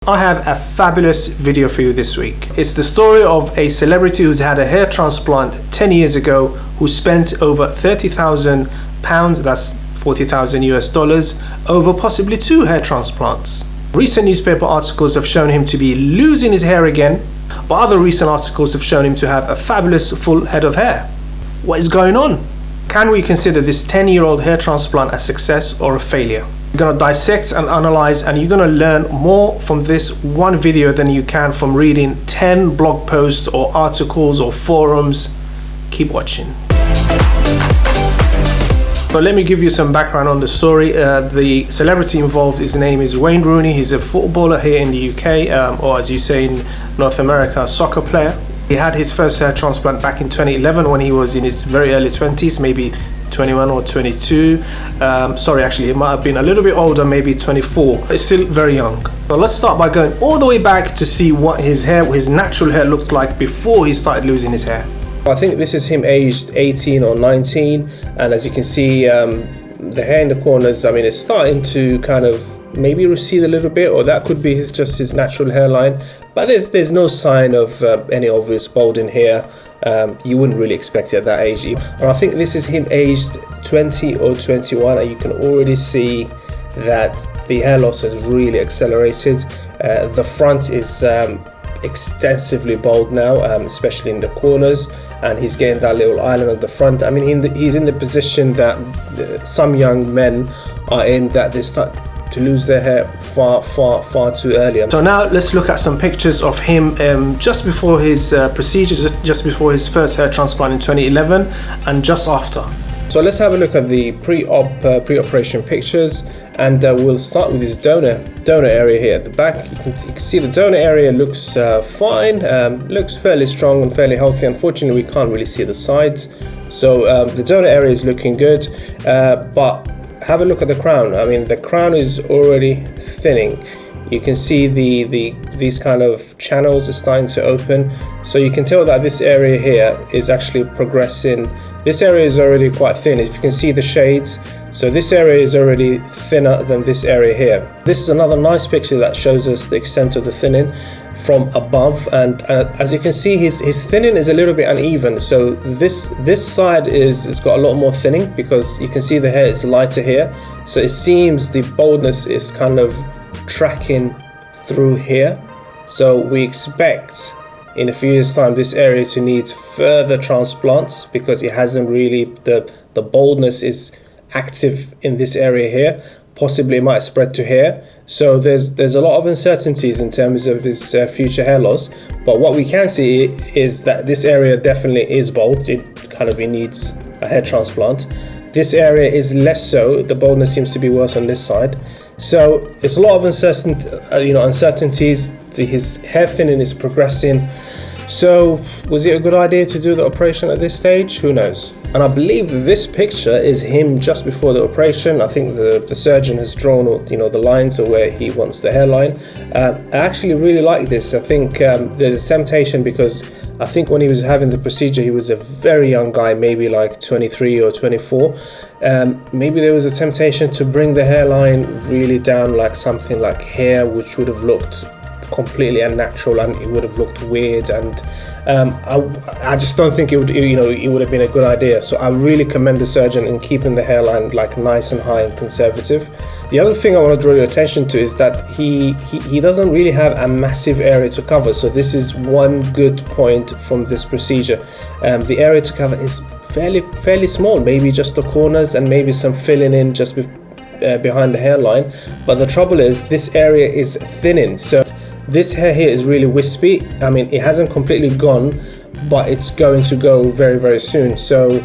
I have a fabulous video for you this week. It's the story of a celebrity who's had a hair transplant 10 years ago, who spent over £30,000, that's 40,000 US dollars, over possibly 2 hair transplants. Recent newspaper articles have shown him to be losing his hair again, but other recent articles have shown him to have a fabulous full head of hair. What is going on? Can we consider this 10-year-old hair transplant a success or a failure? We're going to dissect and analyze, and you're going to learn more from this one video than you can from reading 10 blog posts or articles or forums. Keep watching. So let me give you some background on the story. The celebrity involved, his name is Wayne Rooney. He's a footballer here in the UK, or as you say in North America, a soccer player. He had his first hair transplant back in 2011 when he was in his very early 20s, maybe 21 or 22. Sorry, actually, it might have been a little bit older, maybe 24. But it's still very young. So let's start by going all the way back to see what his natural hair looked like before he started losing his hair. I think this is him aged 18 or 19, and as you can see, the hair in the corners, I mean, it's starting to kind of maybe recede a little bit, or that could be just his natural hairline, but there's no sign of any obvious balding hair. You wouldn't really expect it at that age. And I think this is him aged 20 or 21, and you can already see that the hair loss has really accelerated. The front is extensively bald now, especially in the corners, and he's getting that little island at the front. I mean, he's in the position that some young men are in, that they start to lose their hair far too early. So now let's look at some pictures of him just before his procedure, just before his first hair transplant in 2011 and just after. So let's have a look at the pre-operation pictures, and we'll start with his donor area here at the back. You can see the donor area looks fine, looks fairly strong and fairly healthy. Unfortunately, we can't really see the sides, so the donor area is looking good, but have a look at the crown. I mean, the crown is already thinning. You can see these kind of channels are starting to open, so you can tell that this area here is actually progressing. This area is already quite thin, if you can see the shades. So this area is already thinner than this area here. This is another nice picture that shows us the extent of the thinning from above, and as you can see, his thinning is a little bit uneven. So this side is got a lot more thinning, because you can see the hair is lighter here, so it seems the baldness is kind of tracking through here. So we expect in a few years time this area to need further transplants, because it hasn't really, the baldness is active in this area here. Possibly it might spread to here. So there's a lot of uncertainties in terms of his future hair loss, but what we can see is that this area definitely is bald. It needs a hair transplant. This area is less so. The baldness seems to be worse on this side. So it's a lot of uncertainties. His hair thinning is progressing. So was it a good idea to do the operation at this stage? Who knows? And I believe this picture is him just before the operation. I think the surgeon has drawn, the lines of where he wants the hairline. I actually really like this. I think there's a temptation, because I think when he was having the procedure, he was a very young guy, maybe like 23 or 24. Maybe there was a temptation to bring the hairline really down, like something like hair, which would have looked completely unnatural, and it would have looked weird, and I just don't think it would have been a good idea. So I really commend the surgeon in keeping the hairline like nice and high and conservative. The other thing I want to draw your attention to is that he doesn't really have a massive area to cover. So this is one good point from this procedure. The area to cover is fairly small, maybe just the corners and maybe some filling in just behind the hairline. But the trouble is, this area is thinning, so this hair here is really wispy. I mean, it hasn't completely gone, but it's going to go very, very soon. So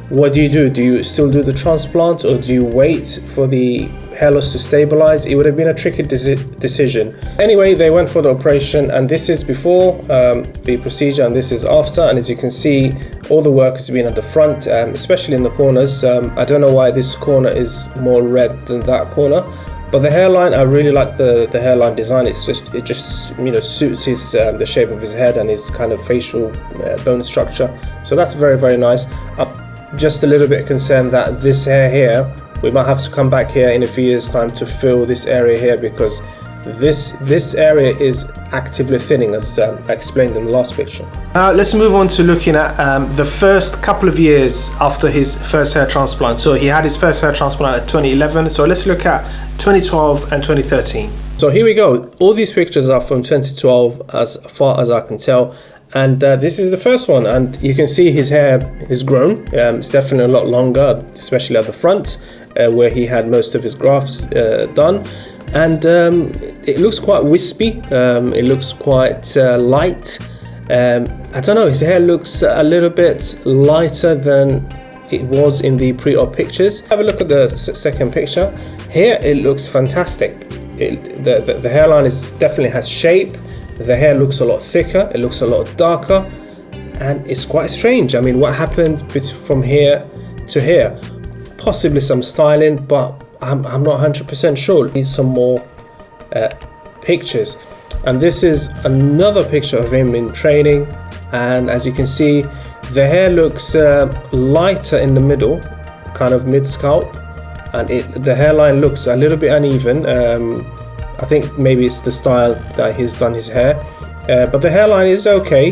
what do you do? Do you still do the transplant, or do you wait for the hair loss to stabilize? It would have been a tricky decision. Anyway, they went for the operation, and this is before the procedure, and this is after. And as you can see, all the work has been at the front, especially in the corners. I don't know why this corner is more red than that corner. But the hairline, I really like the hairline design. It just suits his the shape of his head and his kind of facial bone structure. So that's very, very nice. I'm just a little bit concerned that this hair here, we might have to come back here in a few years time to fill this area here, because this area is actively thinning, as I explained in the last picture. Let's move on to looking at the first couple of years after his first hair transplant. So he had his first hair transplant at 2011. So let's look at 2012 and 2013. So here we go. All these pictures are from 2012 as far as I can tell. And this is the first one, and you can see his hair is grown. It's definitely a lot longer, especially at the front, where he had most of his grafts done. And it looks quite wispy. It looks quite light. I don't know, his hair looks a little bit lighter than it was in the pre-op pictures. Have a look at the second picture. Here it looks fantastic. The hairline definitely has shape. The hair looks a lot thicker, it looks a lot darker, and it's quite strange. I mean, what happened from here to here? Possibly some styling, but I'm not 100% sure. Need some more pictures. And this is another picture of him in training, and as you can see, the hair looks lighter in the middle, kind of mid-scalp, and the hairline looks a little bit uneven. I think maybe it's the style that he's done his hair, but the hairline is okay,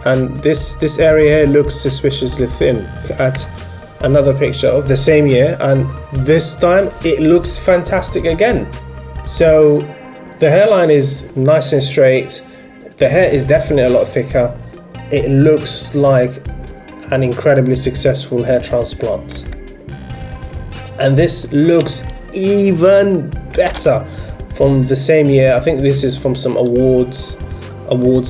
and this area here looks suspiciously thin. At another picture of the same year, and this time it looks fantastic again. So the hairline is nice and straight, the hair is definitely a lot thicker. It looks like an incredibly successful hair transplant, and this looks even better from the same year. I think this is from some awards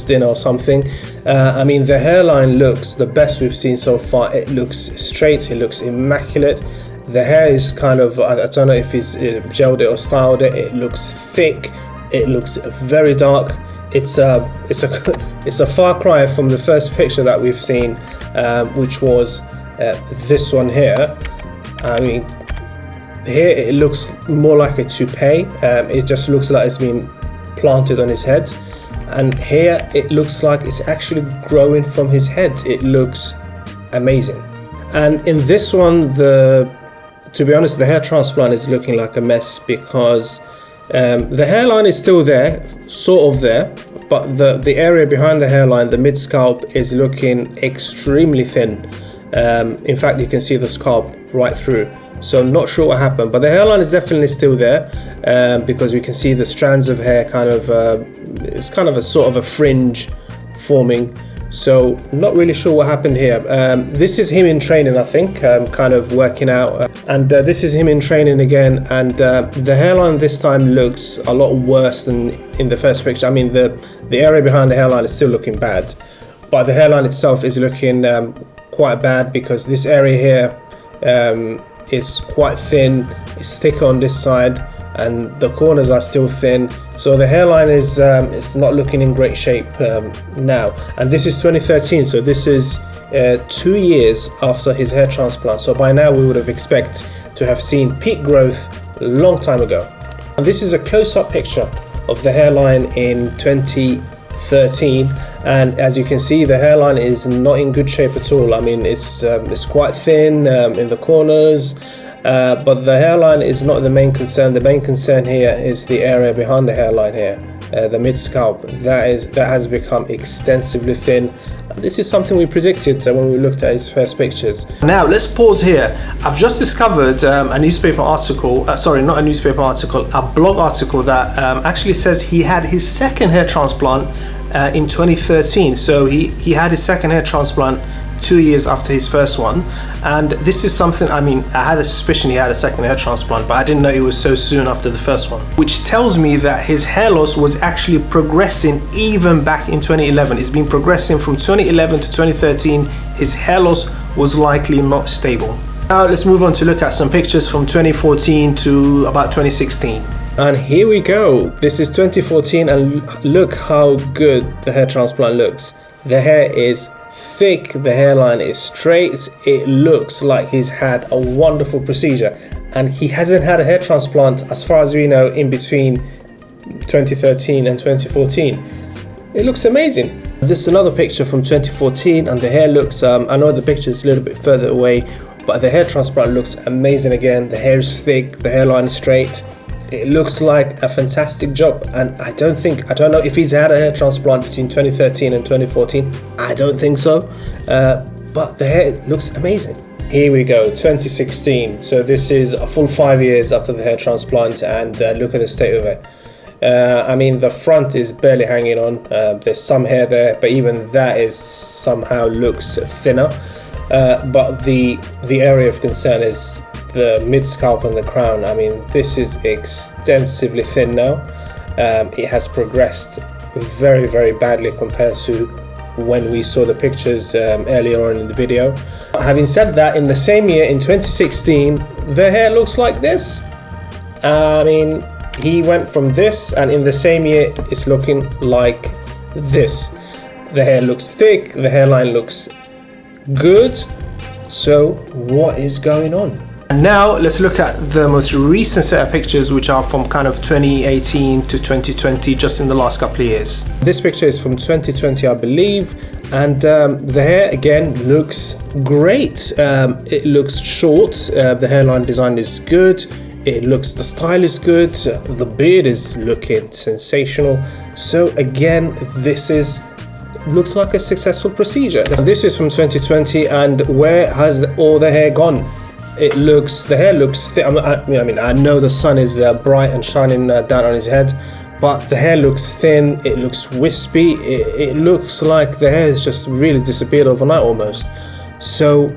dinner or something. I mean, the hairline looks the best we've seen so far. It looks straight, it looks immaculate. The hair is kind of, I don't know if he's gelled it or styled it. It looks thick, it looks very dark. It's a far cry from the first picture that we've seen, which was this one here. I mean, here it looks more like a toupee. It just looks like it's been planted on his head, and here it looks like it's actually growing from his head. It looks amazing. And in this one, to be honest, the hair transplant is looking like a mess, because the hairline is still there, sort of there, but the area behind the hairline, the mid scalp, is looking extremely thin. In fact, you can see the scalp right through. So I'm not sure what happened, but the hairline is definitely still there, because we can see the strands of hair kind of, it's kind of a sort of a fringe forming. So not really sure what happened here. This is him in training, I think, kind of working out. And this is him in training again, and the hairline this time looks a lot worse than in the first picture. I mean, the area behind the hairline is still looking bad, but the hairline itself is looking quite bad, because this area here is quite thin, it's thicker on this side, and the corners are still thin. So the hairline is it's not looking in great shape now. And this is 2013, so this is 2 years after his hair transplant. So by now we would have expected to have seen peak growth a long time ago. And this is a close-up picture of the hairline in 2013, and as you can see, the hairline is not in good shape at all. I mean, it's quite thin in the corners, but the hairline is not the main concern. The main concern here is the area behind the hairline here, the mid scalp. That has become extensively thin. This is something we predicted when we looked at his first pictures. Now let's pause here. I've just discovered a newspaper article, sorry, not a newspaper article, a blog article that actually says he had his second hair transplant in 2013. So he had his second hair transplant 2 years after his first one, and this is something, I mean, I had a suspicion he had a second hair transplant, but I didn't know it was so soon after the first one, which tells me that his hair loss was actually progressing even back in 2011. It's been progressing from 2011 to 2013. His hair loss was likely not stable. Now let's move on to look at some pictures from 2014 to about 2016. And here we go. This is 2014, and look how good the hair transplant looks. The hair is thick, the hairline is straight. It looks like he's had a wonderful procedure, and he hasn't had a hair transplant, as far as we know, in between 2013 and 2014. It looks amazing. This is another picture from 2014, and the hair looks, I know the picture is a little bit further away, but the hair transplant looks amazing again. The hair is thick, the hairline is straight, It looks like a fantastic job, and I don't know if he's had a hair transplant between 2013 and 2014. I don't think so, but the hair looks amazing. Here we go, 2016. So this is a full 5 years after the hair transplant, and look at the state of it. I mean, the front is barely hanging on. There's some hair there, but even that is somehow looks thinner. But the area of concern is the mid-scalp and the crown. I mean, this is extensively thin now. It has progressed very, very badly compared to when we saw the pictures earlier on in the video. Having said that, in the same year, in 2016, the hair looks like this. I mean, he went from this, and in the same year, it's looking like this. The hair looks thick, the hairline looks good. So what is going on? And now let's look at the most recent set of pictures, which are from kind of 2018 to 2020, just in the last couple of years. This picture is from 2020, I believe, and the hair again looks great. It looks short. The hairline design is good. The style is good. The beard is looking sensational. So again, this looks like a successful procedure. This is from 2020, and where has all the hair gone? The hair looks thick. I mean, I know the sun is bright and shining down on his head, but the hair looks thin. It looks wispy. It looks like the hair has just really disappeared overnight almost. So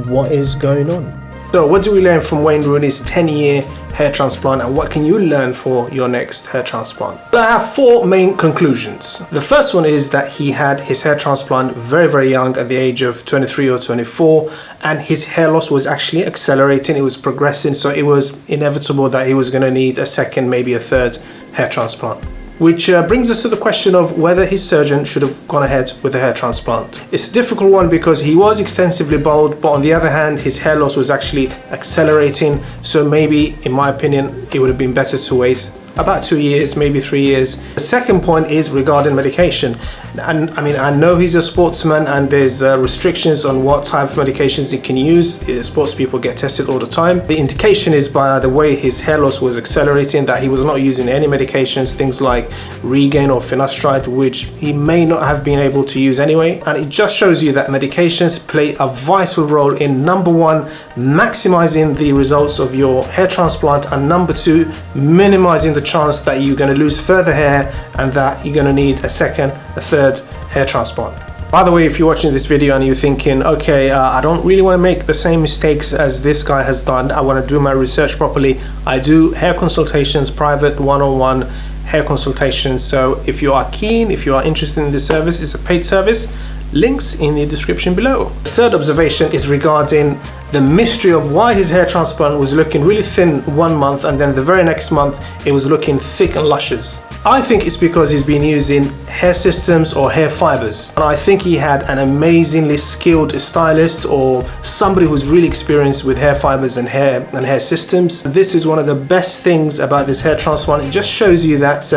what is going on? So what do we learn from Wayne Rooney's 10-year hair transplant, and what can you learn for your next hair transplant? Well, I have 4 main conclusions. The first one is that he had his hair transplant very, very young, at the age of 23 or 24, and his hair loss was actually accelerating. It was progressing, so it was inevitable that he was going to need a second, maybe a third hair transplant. Which brings us to the question of whether his surgeon should have gone ahead with a hair transplant. It's a difficult one because he was extensively bald, but on the other hand, his hair loss was actually accelerating. So maybe, in my opinion, it would have been better to wait about 2 years, maybe 3 years. The second point is regarding medication. And I mean, I know he's a sportsman, and there's restrictions on what type of medications he can use. Sports people get tested all the time. The indication is, by the way his hair loss was accelerating, that he was not using any medications, things like Regain or finasteride, which he may not have been able to use anyway. And it just shows you that medications play a vital role in, number 1, maximizing the results of your hair transplant, and number 2, minimizing the chance that you're going to lose further hair and that you're going to need a second, a third hair transplant. By the way, if you're watching this video and you're thinking, okay, I don't really want to make the same mistakes as this guy has done, I want to do my research properly, I do hair consultations, private one-on-one hair consultations. So if you are keen, if you are interested in this service, it's a paid service. Links in the description below. The third observation is regarding the mystery of why his hair transplant was looking really thin 1 month, and then the very next month it was looking thick and luscious. I think it's because he's been using hair systems or hair fibers. And I think he had an amazingly skilled stylist or somebody who's really experienced with hair fibers and hair systems. This is one of the best things about this hair transplant. It just shows you that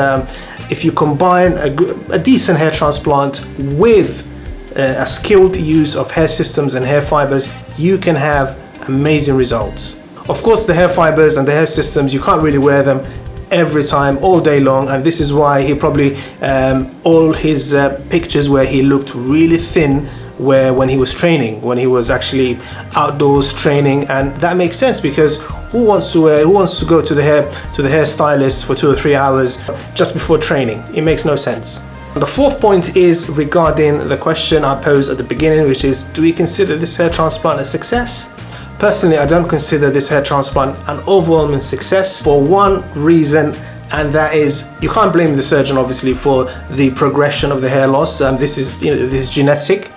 if you combine a decent hair transplant with a skilled use of hair systems and hair fibers, you can have amazing results. Of course, the hair fibers and the hair systems, you can't really wear them every time, all day long, and this is why he probably all his pictures where he looked really thin were when he was training, when he was actually outdoors training. And that makes sense, because who wants to go to the hair stylist for 2 or 3 hours just before training? It makes no sense. The fourth point is regarding the question I posed at the beginning, which is, do we consider this hair transplant a success? Personally, I don't consider this hair transplant an overwhelming success for one reason, and that is, you can't blame the surgeon obviously for the progression of the hair loss. This is genetic.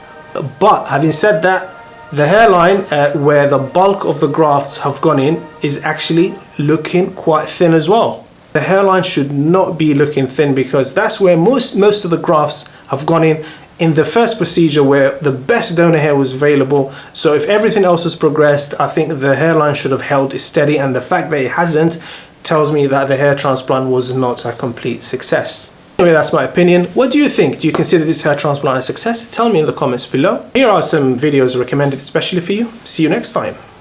But having said that, the hairline where the bulk of the grafts have gone in is actually looking quite thin as well. The hairline should not be looking thin, because that's where most of the grafts have gone in the first procedure, where the best donor hair was available. So if everything else has progressed, I think the hairline should have held steady, and the fact that it hasn't tells me that the hair transplant was not a complete success. Anyway, that's my opinion. What do you think? Do you consider this hair transplant a success? Tell me in the comments below. Here are some videos recommended especially for you. See you next time.